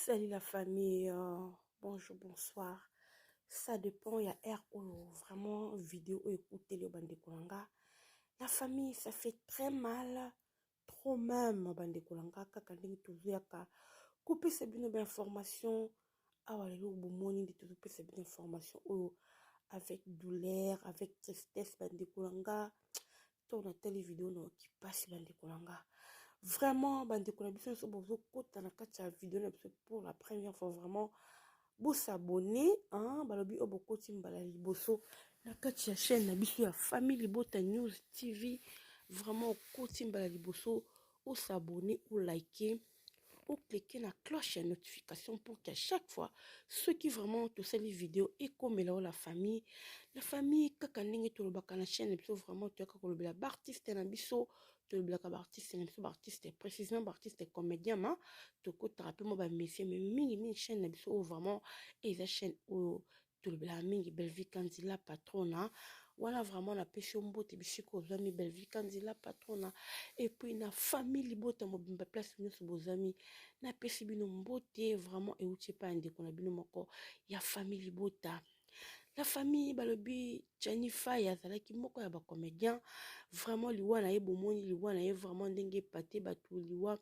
Salut la famille, bonjour, bonsoir. Ça dépend, il y a air ou vraiment vidéo ou écouter le bande kolanga. La famille, ça fait très mal, trop même, bande kolanga. Kakanding toujours yaka. Couper ces bien d'informations. Ah ouais, le boumoni de tout couper ces bien d'informations. Avec douleur, avec tristesse, bande kolanga. Ton a telle vidéo non qui passe bande kolanga. Vraiment, bande kolanga. Biso so bozo kota na kati ya vidéo na biso pour la première fois vraiment. Vous s'abonner, hein, balobi oboko timbala liboso na kati ya chaîne na biso ya Famille Libota News TV. Vraiment oko timbala liboso, ou s'abonner ou liker ou cliquer la cloche de notification pour qu'à chaque fois ceux qui vraiment te savent les vidéos et comme la famille kakaningi to le bakana chaîne biso vraiment tu as ko le artiste na biso to le artiste na biso artiste précisément artiste comédien ma to ko traper mo ba monsieur mais mingi chaîne na biso vraiment et la chaîne au to le mingi belle vie Kanzila patrona. Voilà vraiment la pêche au mbote bishiko zami belle vie Kanzila patrona et puis na famille libota mobimba place nous nos amis na pesi bino mbote vraiment et outie pas ndeko na bino moko ya famille libota. La famille balobi Jennifer yazalaki moko ya ba comédien vraiment liwa na ye bomoni liwa na ye vraiment ndenge paté batu liwa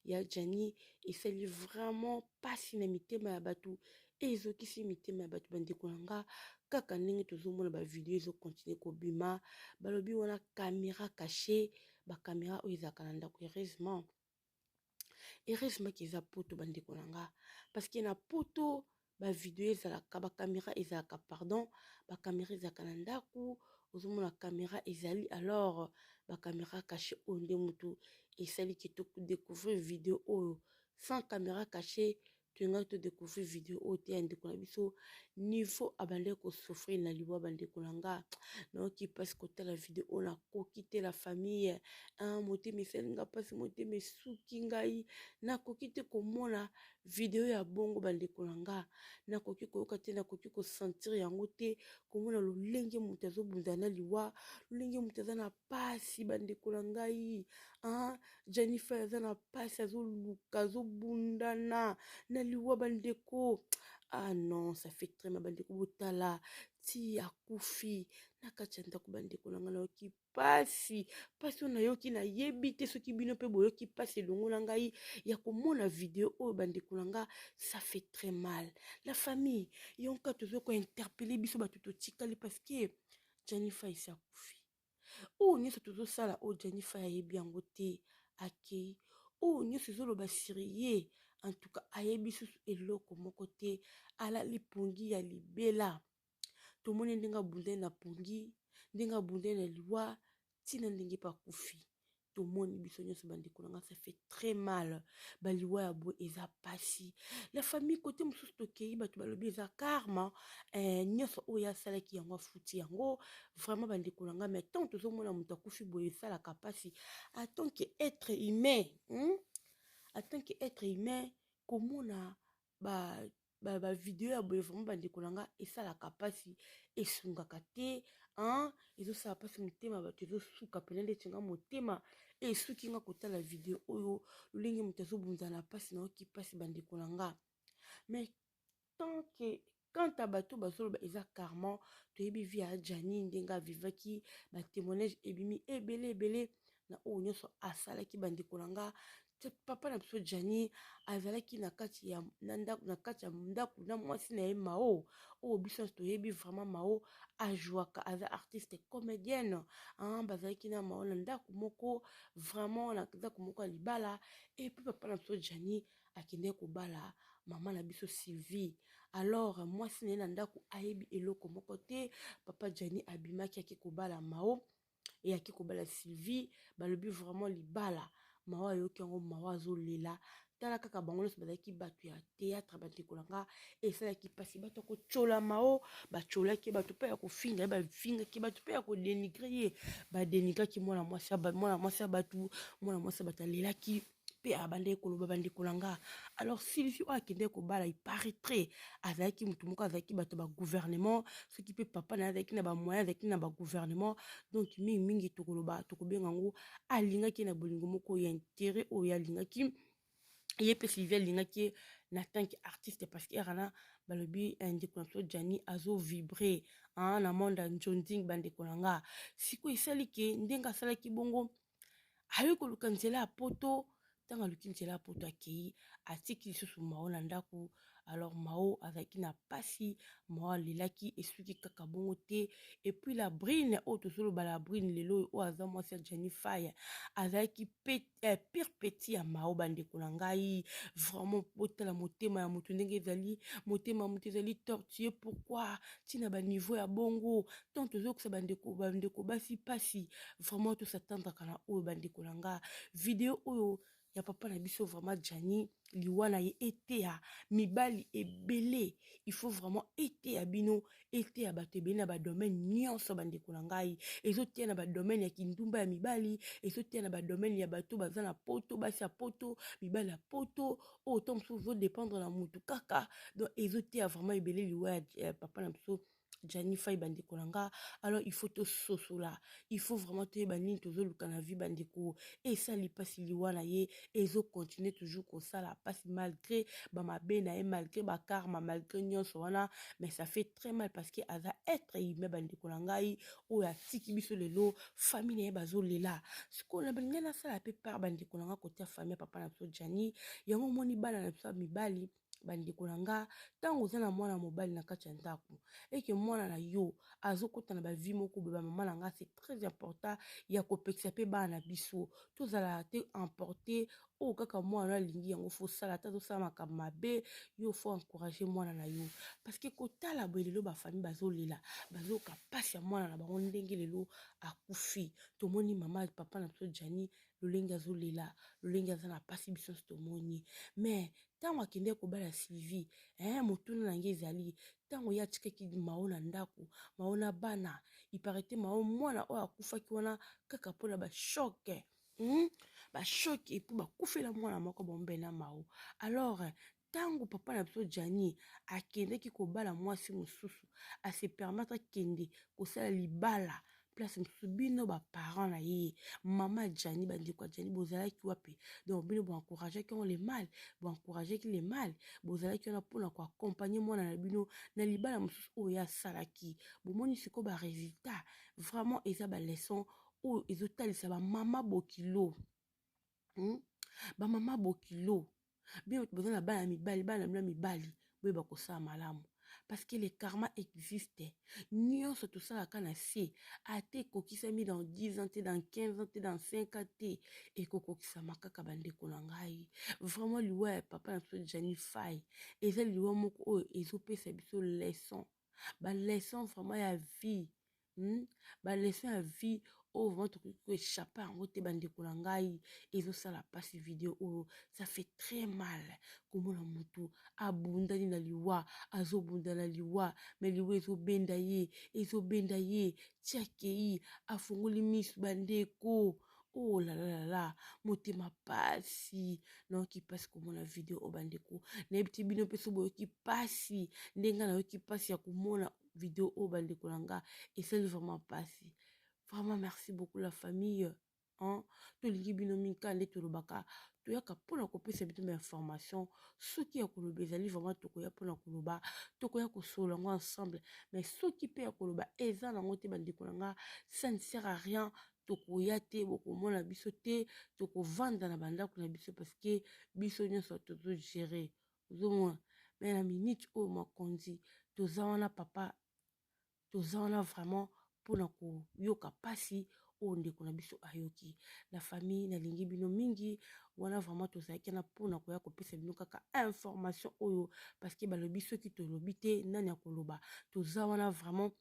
ya Jani esali vraiment pasi na mitema ya batu ezokisi mitema ya batu bandeko nanga kaka ndenge tozomona ba video ezo continuer kobima balobi wana caméra cachée ba caméra oyo ezalaka na ndako heureusement kiza poto bandeko nanga parce que na poto ba video ezalaka ba caméra ezalaka pardon ba caméra ezalaka na ndako ozomona caméra ezali alors ba caméra cachée onde mutu esali kitoko découvrir vidéo oyo sans caméra cachée tu vas te découvrir vidéo au théâtre de biso niveau abandé ko souffrir na liwa bande kolanga non qui passe côté la vidéo on a quitter la famille un moté mais c'est nga passe moté mais souki ngai na kokite ko mona vidéo ya bongo bande kolanga na koki ko kate na koki ko sentir yango te ko mona lo lenge mutazo bundana liwa lo lenge mutaza na pasi bande kolanga yi Jennifer zana pasi azo luka zo bundana na liwa bandeko. Ah non, ça fait très mal bandeko botala ti akufi na kati ya ndako bandeko nanga na yoki pasi na yoki na yebi te soki bino pe boyoki pasi elongo na ngai ya komona video oyo bandeko nanga ça fait très mal. La famille yonka tozo ko interpeller biso batu totikali parce que Jennifer isi akufi oyo nyonso tozosala oyo Jennifer ayebi yango te akei oyo nyonso ezoloba siri ye en tout cas ayebi susu eloko moko te alali pongi ya libela tomoni ndenge abundai na pongi ndenge abundai na liwa ntina ndenge pa akufi tomoni biso nyonso bandeko nanga ça fait très mal baliwa ya boye eza pasi la famille côté mosusu tokei bato balobi eza karma nyonso oyo asalaki yango afuti yango vraiment bandeko nanga mais tant tozomona moto akufi boye esalaka pasi en tant que être humain en tant que être humain komona ba video ya boye vraiment bandeko nanga esalaka pasi esungaka te ezosala pasi motema bato ezosuka pene ndeti nga motema esuki nga kotala video oyo lolenge moto azobunzana pasi na oki pasi bandeko nanga mais tant que quant à bato bazoloba eza karma toyebi vi ya Jani ndenge avivaki batémoignage ebimi ebele na oyo nyonso asalaki bandeko nanga papa na biso Jani azalaki na kati ya ndako na mwasi na ye mao oyo biso toyebi vraiment mao ajouaka aza artiste comédienne bazalaki na mao na ndako moko vraiment na ndako moko ya libala et puis papa na biso Jani akende kobala mama na biso Sylvie alors mwasi na ye na ndako ayebi eloko moko te papa Jani abimaki ake kobala mao et ake kobala Sylvie balobi vraiment libala mawa yoki yango mawa azolela tala kaka bango nyonso bazalaki bato ya théâtre bandeko nanga esalaki pasi bato akochola mao bacholaki bato mpe ya kofinga ye bafingaki bato mpe ya kodenigre ye badenigraki mwana mwasi ya bato mwana mwasi ya bato alelaki mpe abandaki koloba bandeko nanga alors Sylvie oyo akende kobala iparaîtrait azalaki motu moko azalaki bato ba gouvernement soki mpe papa na azalaki na bamoyen azalaki na bagouvernement donc mingi tokoloba tokobenga yango alingaki na bolingo moko ya intérêt oyo alingaki ye pe Sylvia lingaki na tant que artiste parce que erana balobi ndeko na biso Jani azo vibrer na monde njonding bandeko na nga siko esali ke ndenge asalaki bongo ayo koluka nzela ya poto ntango aluki nzela ya poto akei atiki lisusu mao na ndako alors mao azalaki na pasi mao alelaki esuki kaka bongo te epuis la brine oyo tozoloba la brine lelo oyo aza mwasi ya Jani Faye azalaki pire petit ya mao bandeko na ngai vraiment botala motema ya moto ndenge ezali motema ya moto ezali tortue pourquoi ntina baniveau ya bongo tant tozokisa bandeko basi pasi vraiment tosatandaka na oyo bandeko na nga video oyo ya papa na biso vraiment Jani liwa na ye eteya mibali ebele il faut vraiment eteya bino eteya bato ebele na badomaine nyonso bandeko na ngai ezoteya na badomaine ya kindumba ya mibali ezoteya na badomaine ya bato baza na poto basi ya poto mibali ya poto oyo to mosusu ozodépendre na mutu kaka donc ezoteya vraiment ebele liwa ya papa na biso Jani Faye bandeko na nga alors il faut to sosola il faut vraiment te banini tozoluka na vie bandeko esali pasi liwa na ye ezo continuer toujours kosala pasi malgré bamabe na ye malgré bakarma malgré nyonso wana mais ça fait très mal parce que aza être humain bandeko na ngai oyo atiki biso lelo famille na ye bazolela sikoyo na balingi nasala pe par bandeko na nga kote ya famille ya papa na biso Jani yango omoni bana na biso ya mibali bandeko na nga ntango oza na mwana mobali na kati ya ndako eke mwana na yo azokota na bavie moko boye bamama na nga c'est très important ya kopekisa pe bana na biso tozala te emporte oyo kaka mwana alingi yango fosala ata azosala makambo mabe yo fo encourager mwana na yo parce que kotala boye lelo bafamille bazolela bazoyoka mpasi ya mwana na bango ndenge lelo akufi tomoni mama papa na biso Jani lolenge azolela lolenge aza na mpasi biso nyonso tomoni mais ntango akende kobala Sylvie motuna na nge ezali ntango ye atikaki mao na ndako mao na bana iparete mao mwana oyo akufaki wana kaka mpona bashoke bashoke epu bakufela mwana moko bombena mao alors ntango papa na biso Jani akendeki kobala mwasi mosusu ase permettre akende kosala libala place mosusu bino baparent na ye mama Jani bandeko ya Jani bozalaki wapi donc bino boencourageaki yango le mal boencourageaki le mal bozalaki wana mpona koaccompagne mwana na bino na libala mosusu oyo asalaki bomoni sikoyo baresultat vraiment eza baleson oyo ezotalisa bamama bokilo bamama bokilo bino boza na bana mibali bana bino mibali boyeba kosala malamu parce que le karma existe nyonso tosalaka na se ate ekokisami dans 10 ans te dans 15 ans te dans 5 ans te ekokokisama kaka bandeko na ngai vraiment liwa ya papa na biso Jani Faye eza liwa moko oyo ezopesa biso leson baleson vraiment ya vie baleson ya vie oyo vraiment tokoki koéchappe yango te bandeko na ngai ezosala pasi video oyo ça fait très mal komona motu abundani na liwa azobunda na liwa me liwa ezobenda ye tiakei afungoli misu bandeko oh la la la la motema pasi nayoki pasi komona video oyo bandeko nayebi te bino mpe so boyoki pasi ndenge nayoki pasi ya komona video oyo bandeko na nga esali vraiment pasi vraiment merci beaucoup la famille tolingi bino mingi nde tolobaka toyaka mpona kopesa bino bainformation soki ya koloba ezali vraiment tokoya mpona koloba tokoya kosolola yango ensemble mais soki mpe ya koloba eza nango te bandeko na nga ça ne sert à rien tokoya te bokomona biso te tokovanda na bandako na biso parce que biso nyonso tozogere ozomona mais na minute oyo mokonzi toza wana papa toza wana vraiment mpona koyoka pasi oyo ndeko na biso ayoki la famille nalingi bino mingi wana vraiment tozalaki na mpona koya kopesa bino kaka information oyo parce que balobi soki tolobi te nani ya koloba toza wana vraiment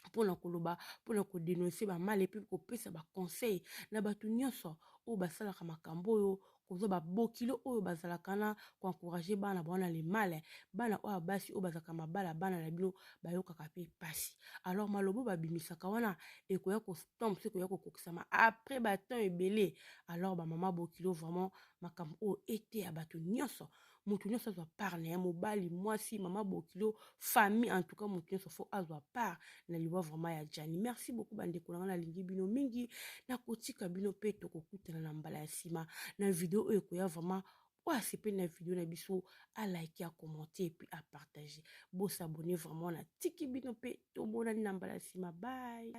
mpona koloba mpona kodénoncer bamale mpe kopesa baconseil na bato nyonso oyo basalaka makambo oyo kozwa babokilo oyo bazalaka na koencourage bana bana le male bana oyo basi oyo bazalaka mabala bana na bino bayokaka mpe pasi alors malobo babimisaka wana ekoya kostomp so ekoya kokokisama après batemps ebele alors bamama bokilo vraiment makambo oyo eteya bato nyonso moto nyonso azwa part na ye mobali mwasi mama bokilo famille en tout cas moto nyonso fo azwa part na liwa vraiment ya Jani merci beaucoup bandeko na nga nalingi bino mingi nakotika bino mpe tokokutana na mbala ya nsima na video oyo ekoya vraiment oyo asepeli na video na biso alike, akommente epuis apartage. Bosabone vraiment na tiki bino mpe tomonani na mbala nsima. Bye.